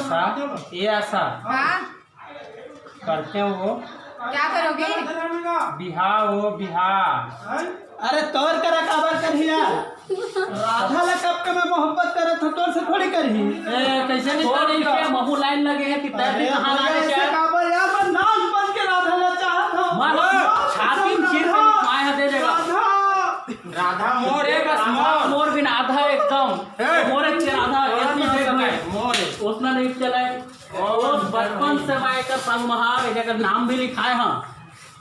ऐसा ये ऐसा हाँ करते हो वो क्या करोगे? बिहार वो बिहार। अरे तोर करा काबर करहिया राधा ला कब के मैं मोहब्बत करत हूं तोर से थोड़ी करही कैसे नहीं करेगा महू लाइन लगे है कि तैयारी कहाँ लागे क्या काबर यार मैं नाच बन के राधा ला चाहत हूं मानो छाती में चीर के पाए दे देगा राधा मोर है बस मोर मोर बिन आधा एकदम मोर एक चेर आधा इतनी देर मोर उतना नहीं चलाए और बचपन से मैं एक संग महार एक नाम भी लिखाए हाँ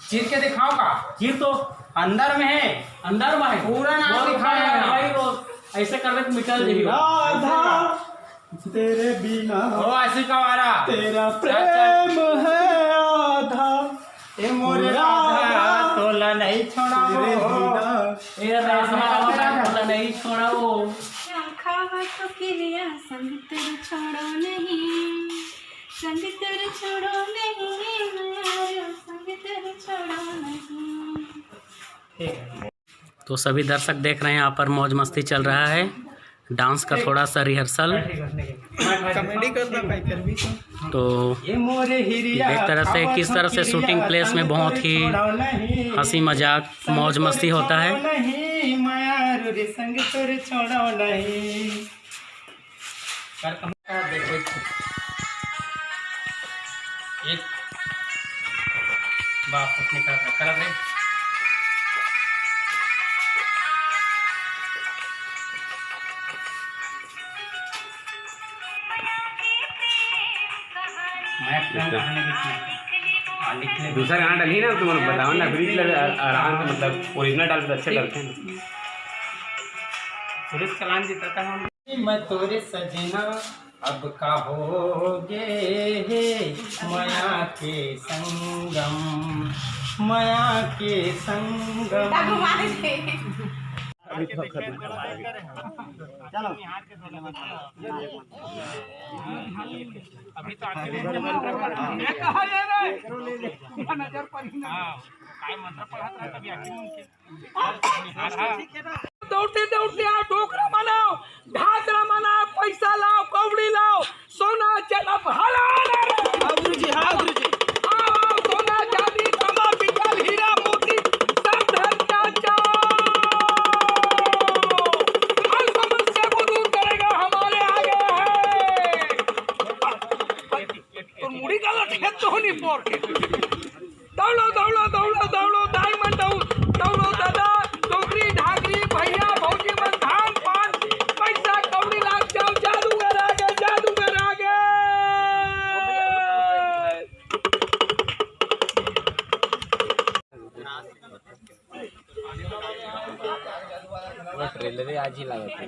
चीर के दिखाओ का चीर तो अंदर में है अंदर में है पूरा नाम लिखाया है भाई रोज ऐसे कर के मिटल देगी राधा तेरे बिना ओ ऐसी कवारा तेरा प्रेम है आधा ए मोरे राधा तोला नहीं छोड़ाबो ए राधा नहीं छोड़ाओ खावा तो किलिया संग तेरे छोड़ो नहीं, संग तेरे छोड़ो नहीं, यार संग तेरे छोड़ो नहीं। तो सभी दर्शक देख रहे हैं यहाँ पर मौज मस्ती चल रहा है, डांस का थोड़ा सा रिहर्सल। कॉमेडी करना भाई कर भी तो ये मोरे हिरिया एक तरह से किस तरह से शूटिंग प्लेस में बहुत ही हंसी मजाक मौज मस्ती होता है। नहीं माया रे संग तोरे छोड़ो नहीं देखो एक बाप अपने कर रहे दूसरा गाना डाली ना तुम्हें बताओ ना फिर आराम से मतलब ओरिजिनल डाल तो अच्छे डलते हैं। सुरेश कलान जी तथा हम मैं तोरे सजना अब का होगे माया के संगम, माया के संगम। अभी तो दौड़ते दौड़ते आओ, ढोकरा मनाओ, ढाकरा मनाओ, पैसा लाओ, कौड़ी लाओ, सोना चला गुरुजी। हाँ गुरुजी आओ, सोना चांदी तांबा पीतल हीरा मोती सब धन का हर समस्या को दूर करेगा हमारे आगे है। तो मुड़ी का लटके तो नहीं पोर के दौड़ो दौड़ो दौड़ो दौड़ो डायमंड दौड़ो दादा डोगरी ढाकरी भैया भौजी मन धान पान पैसा कौड़ी लाग जाओ, जादूगर आ गए, जादूगर आ गए। ट्रेलर आज ही लगा था।